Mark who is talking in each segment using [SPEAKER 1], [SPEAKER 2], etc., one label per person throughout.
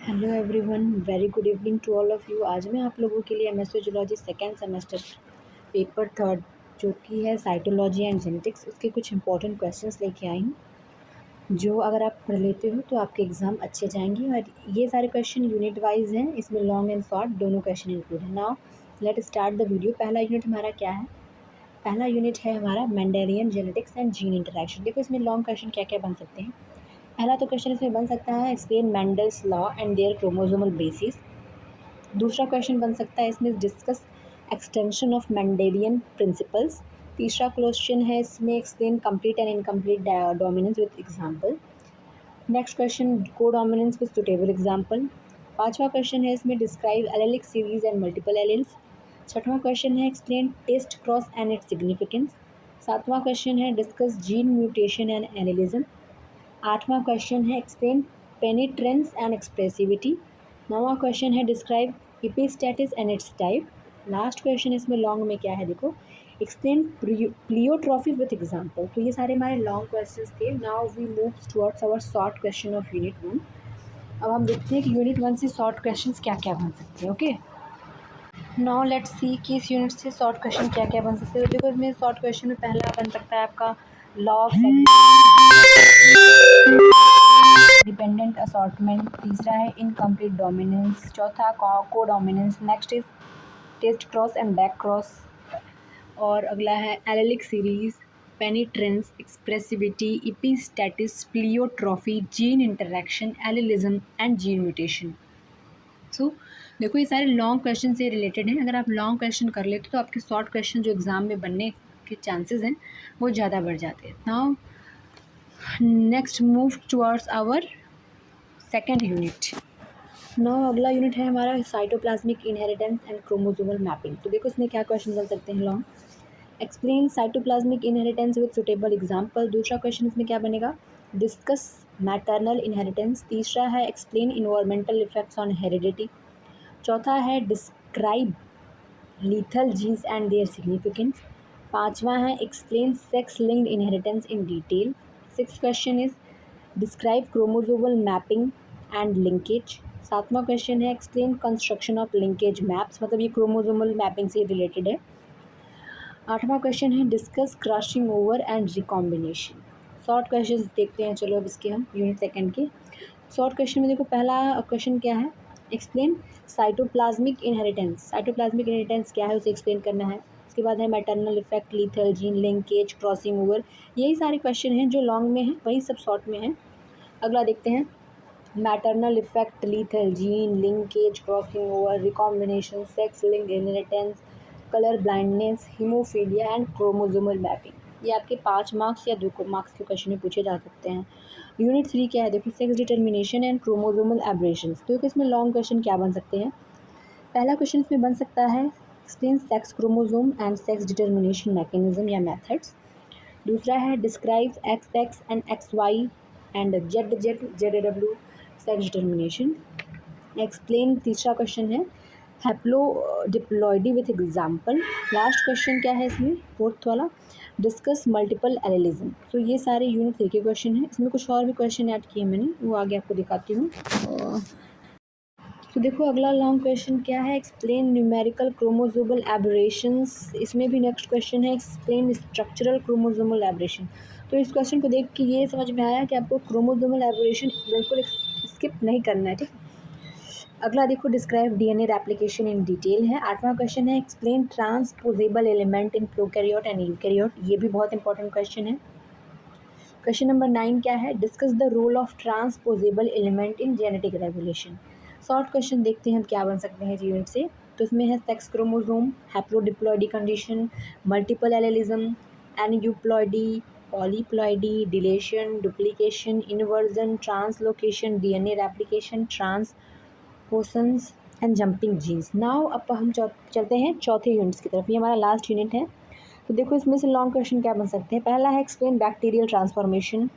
[SPEAKER 1] Hello everyone, very good evening to all of you. आज मैं आप लोगों के लिए MS zoology second semester paper third जो कि है साइटोलॉजी एंड जेनेटिक्स, उसके कुछ इंपॉर्टेंट क्वेश्चंस लेके आई हूँ, जो अगर आप पढ़ लेते हो तो आपके एग्ज़ाम अच्छे जाएंगे। और ये सारे क्वेश्चन यूनिट वाइज हैं, इसमें लॉन्ग एंड शॉर्ट दोनों क्वेश्चन इंक्लूड है। Now let start the video. पहला यूनिट हमारा क्या है? पहला यूनिट है हमारा Mendelian genetics and gene interaction. देखो इसमें लॉन्ग क्वेश्चन क्या क्या बन सकते हैं। पहला तो क्वेश्चन इसमें बन सकता है explain Mendel's law and their chromosomal basis. दूसरा क्वेश्चन बन सकता है इसमें discuss extension of Mendelian principles. तीसरा क्वेश्चन है इसमें explain complete and incomplete dominance with example. Next question codominance with suitable example. पांचवा क्वेश्चन है इसमें describe allelic series and multiple alleles. छठवां क्वेश्चन है explain test cross and its significance. सातवां question है डिस्कस जीन म्यूटेशन एंड एनालिज्म। आठवां question है एक्सप्लेन पेनिट्रेंस एंड एक्सप्रेसिविटी। नौवां क्वेश्चन है describe epistasis and its type. Last question इसमें लॉन्ग में क्या है देखो, एक्सप्लेन प्लियोट्रॉफी विथ एग्जांपल। तो ये सारे हमारे लॉन्ग क्वेश्चंस थे। Now we move towards our short question of unit one. अब हम देखते हैं कि यूनिट वन से शॉर्ट क्वेश्चंस क्या क्या बन सकते हैं। ओके, नाउ लेट्स सी कि इस यूनिट से शॉर्ट क्वेश्चन क्या क्या बन सकते हैं। तो देखो इसमें शॉर्ट क्वेश्चन में पहला बन सकता है आपका लॉ ऑफ डिपेंडेंट असॉर्टमेंट। तीसरा है इनकम्प्लीट डोमिनेंस। चौथा codominance. Next is test cross and back cross. और अगला है allelic series, penetrance, expressivity, epistasis, pleiotropy, gene interaction, allelism and gene mutation. So देखो ये सारे लॉन्ग क्वेश्चन से रिलेटेड हैं। अगर आप लॉन्ग क्वेश्चन कर लेते तो आपके शॉर्ट क्वेश्चन जो एग्ज़ाम में बनने के चांसेस हैं वो ज़्यादा बढ़ जाते हैं। Now next move towards our second unit. Now अगला यूनिट है हमारा cytoplasmic inheritance and chromosomal mapping. तो देखो इसमें क्या क्वेश्चन बन सकते हैं long. Explain cytoplasmic inheritance with suitable example. दूसरा क्वेश्चन इसमें क्या बनेगा, डिस्कस मैटरनल इनहेरिटेंस। तीसरा है explain environmental effects on heredity. चौथा है describe lethal genes and their significance. पांचवा है explain sex linked inheritance in detail. Six question is describe chromosomal mapping and linkage. सातवां क्वेश्चन है explain construction of linkage maps, मतलब ये chromosomal mapping से related है। आठवां क्वेश्चन है discuss crossing over and recombination. Short question देखते हैं चलो अब इसके हम यूनिट सेकेंड के। शॉर्ट क्वेश्चन में देखो पहला क्वेश्चन क्या है, explain cytoplasmic inheritance. Cytoplasmic inheritance क्या है उसे एक्सप्लेन करना है। उसके बाद है maternal effect, lethal gene, linkage, crossing over. यही सारे क्वेश्चन हैं जो लॉन्ग में हैं, वही सब शॉर्ट में हैं। अगला देखते हैं maternal effect, lethal gene, linkage, crossing over, recombination, sex linked inheritance, colour blindness, haemophilia and chromosomal mapping. ये आपके 5 मार्क्स या 2 मार्क्स के क्वेश्चन में पूछे जा सकते हैं। यूनिट 3 क्या है देखो, sex determination and chromosomal aberrations. तो इसमें लॉन्ग क्वेश्चन क्या बन सकते हैं। पहला क्वेश्चन इसमें बन सकता है explain sex chromosome and sex determination mechanism या मेथड्स। दूसरा है describe X X and X Y and Z Z Z W sex determination. Explain, तीसरा क्वेश्चन है haplodiploidy with example. Last question क्या है इसमें, फोर्थ वाला, डिस्कस मल्टीपल एलेलिज्म। तो ये सारे यूनिट 3 के क्वेश्चन हैं। इसमें कुछ और भी क्वेश्चन ऐड किए मैंने, वो आगे आपको दिखाती हूँ। तो देखो अगला लॉन्ग क्वेश्चन क्या है, एक्सप्लेन न्यूमेरिकल क्रोमोसोमल एबरेशंस। इसमें भी नेक्स्ट क्वेश्चन है एक्सप्लेन स्ट्रक्चरल क्रोमोसोमल एबरेशन। तो इस क्वेश्चन को देख के ये समझ में आया कि आपको क्रोमोसोमल एबरेशन बिल्कुल स्किप नहीं करना है, ठीक। अगला देखो describe DNA replication in detail है। आठवां क्वेश्चन है explain transposable element in prokaryote and eukaryote. ये भी बहुत इंपॉर्टेंट क्वेश्चन है। क्वेश्चन नंबर 9 क्या है, discuss the role of transposable element in genetic regulation. Short question देखते हैं हम क्या बन सकते हैं इस यूनिट से। तो इसमें है sex chromosome, haplodiploidy condition, multiple allelism, aneuploidy, polyploidy, deletion, duplication, inversion, translocation, DNA replication, transposons and jumping genes. Now अब हम चलते हैं चौथे यूनिट्स की तरफ। ये हमारा लास्ट यूनिट है। तो देखो इसमें से लॉन्ग क्वेश्चन क्या बन सकते हैं। पहला है एक्सप्लेन बैक्टीरियल ट्रांसफॉर्मेशन।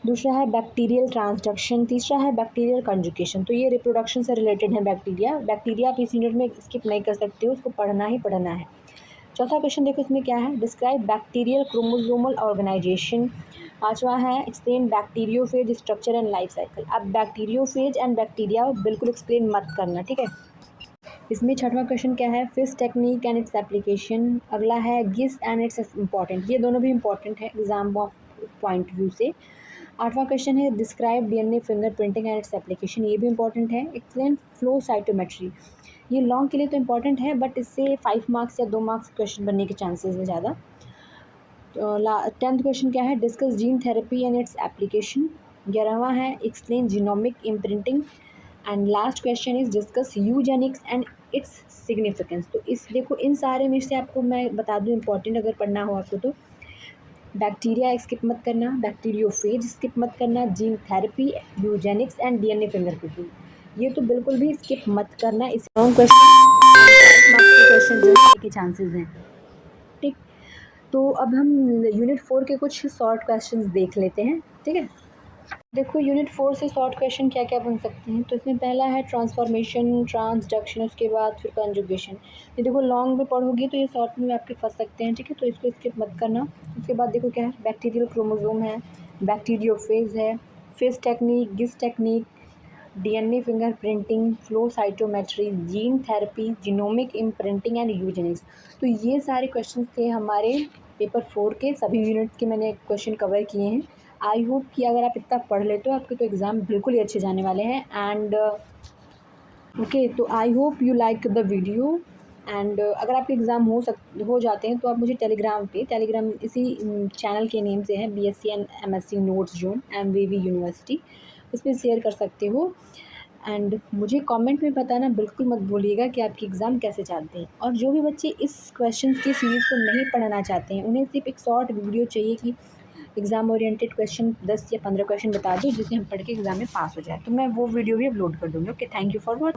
[SPEAKER 1] दूसरा है बैक्टीरियल ट्रांसडक्शन। तीसरा है बैक्टीरियल कंजुकेशन। तो ये रिप्रोडक्शन से रिलेटेड है बैक्टीरिया। बैक्टीरिया आप इस यूनिट में स्किप नहीं कर सकते हो, उसको पढ़ना ही पढ़ना है। चौथा क्वेश्चन देखो इसमें क्या है, डिस्क्राइब बैक्टीरियल क्रोमोसोमल ऑर्गेनाइजेशन। पाँचवा है explain bacteriophage structure and life cycle. अब बैक्टीरियोफेज एंड बैक्टीरिया बिल्कुल एक्सप्लेन मत करना, ठीक है। इसमें छठवां क्वेश्चन क्या है, FISH technique and its application. अगला है गिस एंड इट्स इंपॉर्टेंट, ये दोनों भी इंपॉर्टेंट है एग्जाम पॉइंट व्यू से। आठवां क्वेश्चन है describe DNA finger printing and its application, ये भी इंपॉर्टेंट है। एक्सप्लेन फ्लो साइटोमेट्री, ये लॉन्ग के लिए तो इंपॉर्टेंट है बट इससे 5 मार्क्स या 2 मार्क्स क्वेश्चन बनने के चांसेस है ज़्यादा। तो 10th क्वेश्चन क्या है, discuss gene therapy and its application. 11वां है explain genomic imprinting and last question is discuss eugenics and its significance. तो इस देखो इन सारे में से आपको मैं बता दूं इंपॉर्टेंट अगर पढ़ना हो आपको तो बैक्टीरिया स्किप मत करना, बैक्टीरियोफेज स्किप मत करना, gene therapy, Eugenix and DNA finger printing, ये तो बिल्कुल भी स्किप मत करना। इस लॉन्ग क्वेश्चन जो है के चांसेस हैं, ठीक। तो अब हम यूनिट 4 के कुछ शॉर्ट क्वेश्चंस देख लेते हैं, ठीक है। देखो यूनिट 4 से शॉर्ट क्वेश्चन क्या क्या बन सकते हैं, तो इसमें पहला है ट्रांसफॉर्मेशन, ट्रांसडक्शन, उसके बाद फिर कंजुगेशन। ये देखो लॉन्ग में पढ़ोगी तो ये शॉर्ट में आपके फंस सकते हैं, ठीक है, तो इसको स्किप मत करना। उसके बाद देखो क्या है, बैक्टीरियल क्रोमोसोम है, बैक्टीरियोफेज है, फेज टेक्निक, गिस technique, DNA finger printing, flow cytometry, gene therapy, genomic imprinting and Eugenix. तो ये सारे क्वेश्चन थे हमारे पेपर 4 के, सभी यूनिट्स के मैंने क्वेश्चन कवर किए हैं। आई होप कि अगर आप इतना पढ़ लेते हो आपके तो एग्ज़ाम बिल्कुल ही अच्छे जाने वाले हैं। एंड ओके, तो I hope you like the video. And अगर आपके एग्ज़ाम हो जाते हैं तो आप मुझे टेलीग्राम इसी चैनल के नेम से है, BSc and MSc notes zone एमवीवी university, उस पर शेयर कर सकते हो। एंड मुझे कमेंट में बताना बिल्कुल मत भूलिएगा कि आपकी एग्ज़ाम कैसे चलते हैं। और जो भी बच्चे इस क्वेश्चन की सीरीज़ को नहीं पढ़ना चाहते हैं उन्हें सिर्फ एक शॉर्ट वीडियो चाहिए कि एग्ज़ाम ओरिएंटेड क्वेश्चन 10 या 15 क्वेश्चन बता दो जिसे हम पढ़ के एग्ज़ाम में पास हो जाए, तो मैं वो वीडियो भी अपलोड कर दूँगी। Okay, thank you for watching.